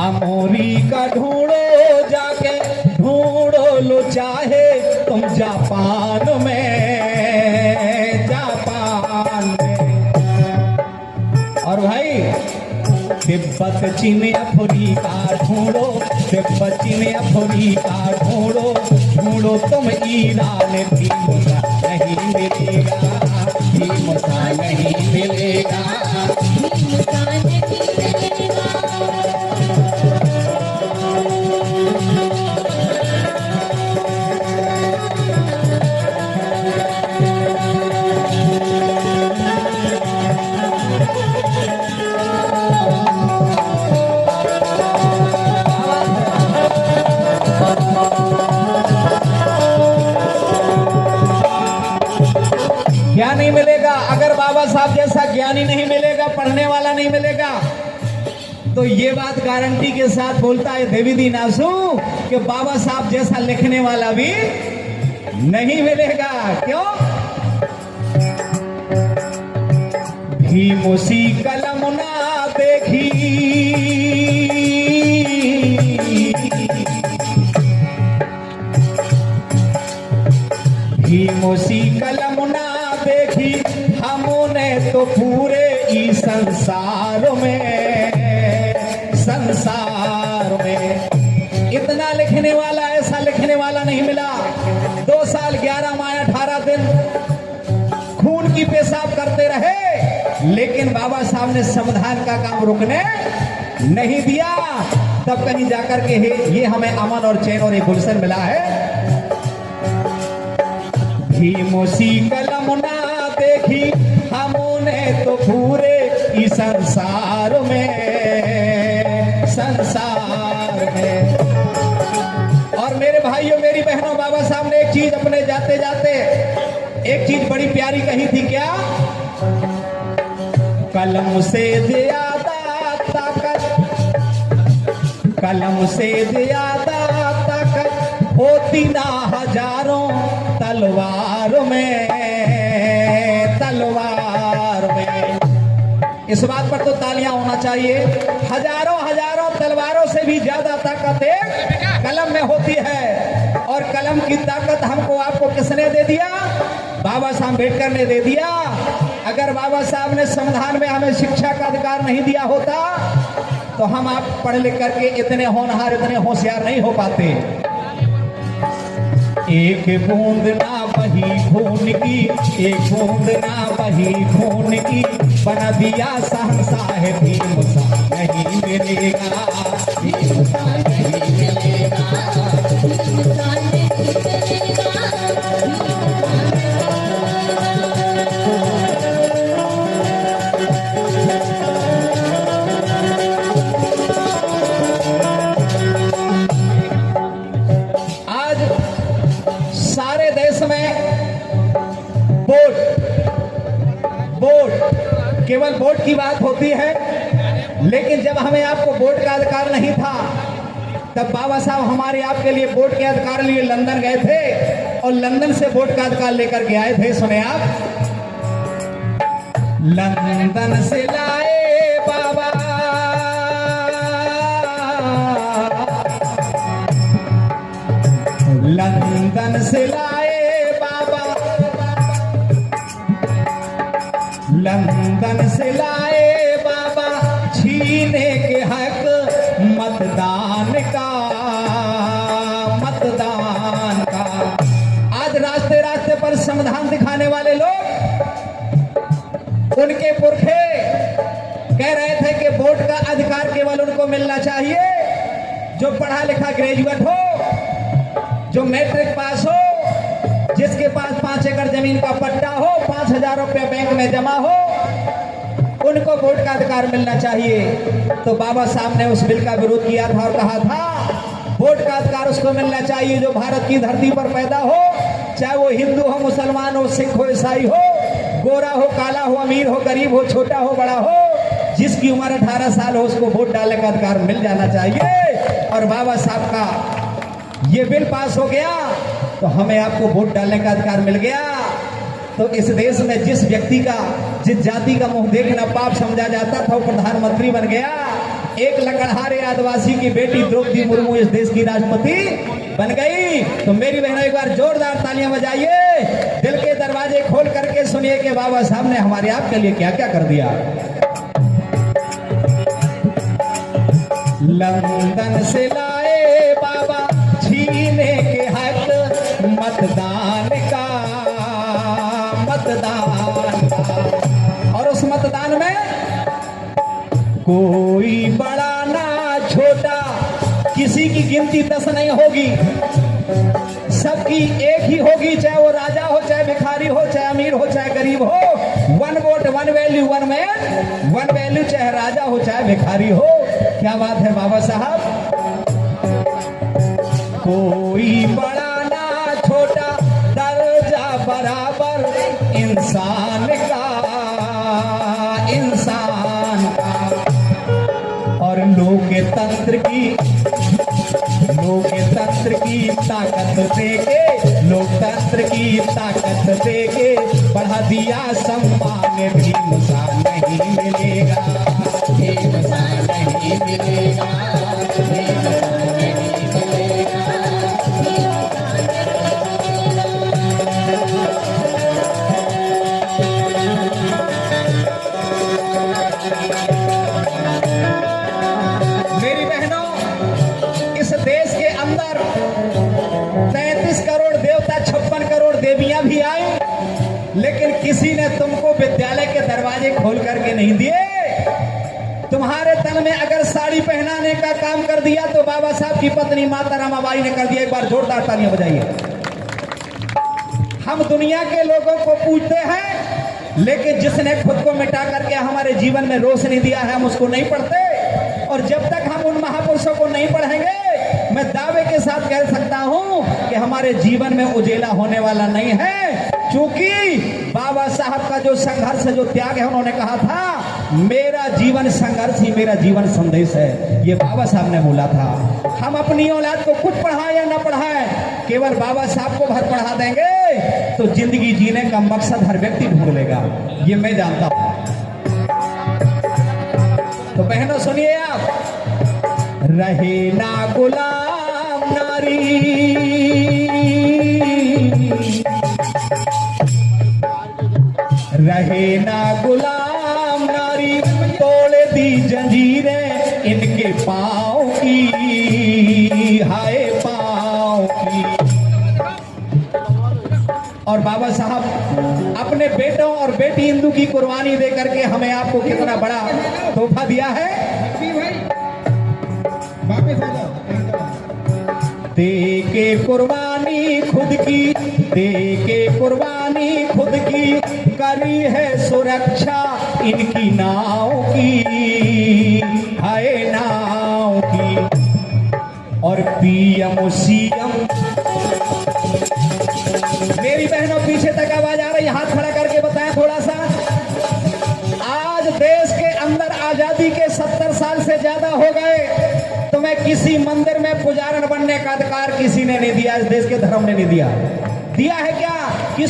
अमोरी का ढूंढो जाके, ढूंढो लो चाहे तुम जापान में, जापान में। और भाई तिब्बत चीन अफ्रीका ढूंढो, तिब्बत चीन अफ्रीका ढूंढो, ढूंढो तुम ईरान, भीमसा नहीं मिलेगा, भीमसा नहीं मिलेगा, भीमसा नहीं मिलेगा। क्या नहीं मिलेगा? अगर बाबा साहब जैसा ज्ञानी नहीं मिलेगा, पढ़ने वाला नहीं मिलेगा, तो ये बात गारंटी के साथ बोलता है देवी नासू कि बाबा साहब जैसा लिखने वाला भी नहीं मिलेगा। क्यों? भीमोसी कलम ना देखी, भीमोसी कलम ना देखी हमने तो पूरे ई संसार में, संसार में इतना लिखने वाला, ऐसा लिखने वाला नहीं मिला। 2 साल 11 माह 18 दिन खून की पेशाब करते रहे, लेकिन बाबा साहब ने संविधान का काम रुकने नहीं दिया। तब कहीं जाकर के ये हमें अमन और चैन और एक गुलशन मिला है। भीमोसी कलम ना देखी हमने तो पूरे इस संसार में, संसार में। और मेरे भाइयों मेरी बहनों, बाबा साहब ने एक चीज अपने जाते जाते एक चीज बड़ी प्यारी कही थी। क्या? कलम से ज्यादा ताकत, कलम से ज्यादा ताकत होती ना हजारों तलवार में, तलवार में। इस बात पर तो तालियां होना चाहिए। हजारों हजारों तलवारों से भी ज्यादा ताकत एक कलम में होती है। और कलम की ताकत हमको आपको किसने दे दिया? बाबा साहब अम्बेडकर ने दे दिया। अगर बाबा साहब ने संविधान में हमें शिक्षा का अधिकार नहीं दिया होता तो हम आप पढ़ लिख करके इतने होनहार, इतने होशियार नहीं हो पाते। एक बूंद ना बही खून की, एक बूंद ना बही खून की, बना दिया सहसा है भीमसा नहीं मिलेगा, भीमसा नहीं मिलेगा, भीमसा नहीं मिलेगा। सारे देश में वोट, वोट, केवल वोट की बात होती है। लेकिन जब हमें आपको वोट का अधिकार नहीं था तब बाबा साहब हमारे आपके लिए वोट के अधिकार लिए लंदन गए थे और लंदन से वोट का अधिकार लेकर के आए थे। सुने आप, लंदन से लाए बाबा, लंदन से लाए बाबा, लंदन से लाए बाबा छीने के हक मतदान का, मतदान का। आज रास्ते रास्ते पर संविधान दिखाने वाले लोग, उनके पुरखे कह रहे थे कि वोट का अधिकार केवल उनको मिलना चाहिए जो पढ़ा लिखा ग्रेजुएट हो, जो मैट्रिक पास हो, जिसके पास 5 एकड़ जमीन का पट्टा हो, 5,000 रुपये बैंक में जमा हो, उनको वोट का अधिकार मिलना चाहिए। तो बाबा साहब ने उस बिल का विरोध किया था और कहा था वोट का अधिकार उसको मिलना चाहिए जो भारत की धरती पर पैदा हो, चाहे वो हिंदू हो, मुसलमान हो, सिख हो, ईसाई हो, गोरा हो, काला हो, अमीर हो, गरीब हो, छोटा हो, बड़ा हो, जिसकी उम्र 18 साल हो उसको वोट डालने का अधिकार मिल जाना चाहिए। और बाबा साहब का ये बिल पास हो गया तो हमें आपको वोट डालने का अधिकार मिल गया। तो इस देश में जिस व्यक्ति का, जिस जाति का मुंह देखना पाप समझा जाता था वो प्रधानमंत्री बन गया। एक लकड़हारे आदिवासी की बेटी द्रौपदी मुर्मू इस देश की राष्ट्रपति बन गई। तो मेरी बहनों एक बार जोरदार तालियां बजाइए, दिल के दरवाजे खोल करके सुनिए कि बाबा साहब ने हमारे आपके लिए क्या क्या कर दिया। लंदन से लाए बाबा छीने के हक मतदान का, और उस मतदान में कोई बड़ा ना छोटा, किसी की गिनती 10 नहीं होगी, सबकी एक ही होगी, चाहे वो राजा हो, चाहे भिखारी हो, चाहे अमीर हो, चाहे गरीब हो। 1 वोट 1 वैल्यू 1 मैन 1 वैल्यू, चाहे राजा हो चाहे भिखारी हो। क्या बात है बाबा साहब। कोई बड़ा ना छोटा, दर्जा बराबर इंसान का, इंसान का। और लोकतंत्र की ताकत देके, लोकतंत्र की ताकत देके बढ़ा दिया सम्मान। भीमसान नहीं मिलेगा, भीमसान नहीं मिलेगा, भीमसान नहीं मिलेगा। मेरी बहनों, इस देश के अंदर 33 करोड़ देवता, 56 करोड़ देवियां भी आई, लेकिन किसी ने तुमको विद्यालय के दरवाजे खोल करके नहीं दिए। तुम्हारे तन में अगर साड़ी पहनाने का काम कर दिया तो बाबा साहब की पत्नी माता रमाबाई ने कर दिया। एक बार जोरदार तालियां बजाइए। हम दुनिया के लोगों को पूछते हैं, लेकिन जिसने खुद को मिटा करके हमारे जीवन में रोशनी दिया है हम उसको नहीं पढ़ते। और जब तक हम उन महापुरुषों को नहीं पढ़ेंगे, मैं दावे के साथ कह सकता हूं कि हमारे जीवन में उजेला होने वाला नहीं है। क्योंकि बाबा साहब का जो संघर्ष है, जो त्याग है, उन्होंने कहा था मेरा जीवन संघर्ष ही मेरा जीवन संदेश है। ये बाबा साहब ने बोला था। हम अपनी औलाद को कुछ पढ़ाएं या ना पढ़ाएं, केवल बाबा साहब को भर पढ़ा देंगे तो जिंदगी जीने का मकसद हर व्यक्ति ढूंढ लेगा। ये मैं जानता हूं। तो बहनों सुनिए, आप रहे ना गुलाम नारी, रहे ना गुलाम नारी, तोड़ दी जंजीरें इनके पाँव की, हाय पाँव की। और बाबा साहब अपने बेटों और बेटी इंदू की कुर्बानी दे करके हमें आपको कितना बड़ा तोहफा दिया है। दे के कुर्बानी खुद की, दे के कुर्बानी खुद की, करी है सुरक्षा इनकी नाव की, हाय नाव की। और पीएम सीएम, मेरी बहनों पीछे तक आवाज आ रही, हाथ खड़ा करके बताएं थोड़ा सा। आज देश के अंदर आजादी के 70 साल से ज्यादा हो गए, तुम्हें किसी मंदिर में पुजारन बनने का अधिकार किसी ने नहीं दिया। इस देश के धर्म ने नहीं दिया। दिया है क्या?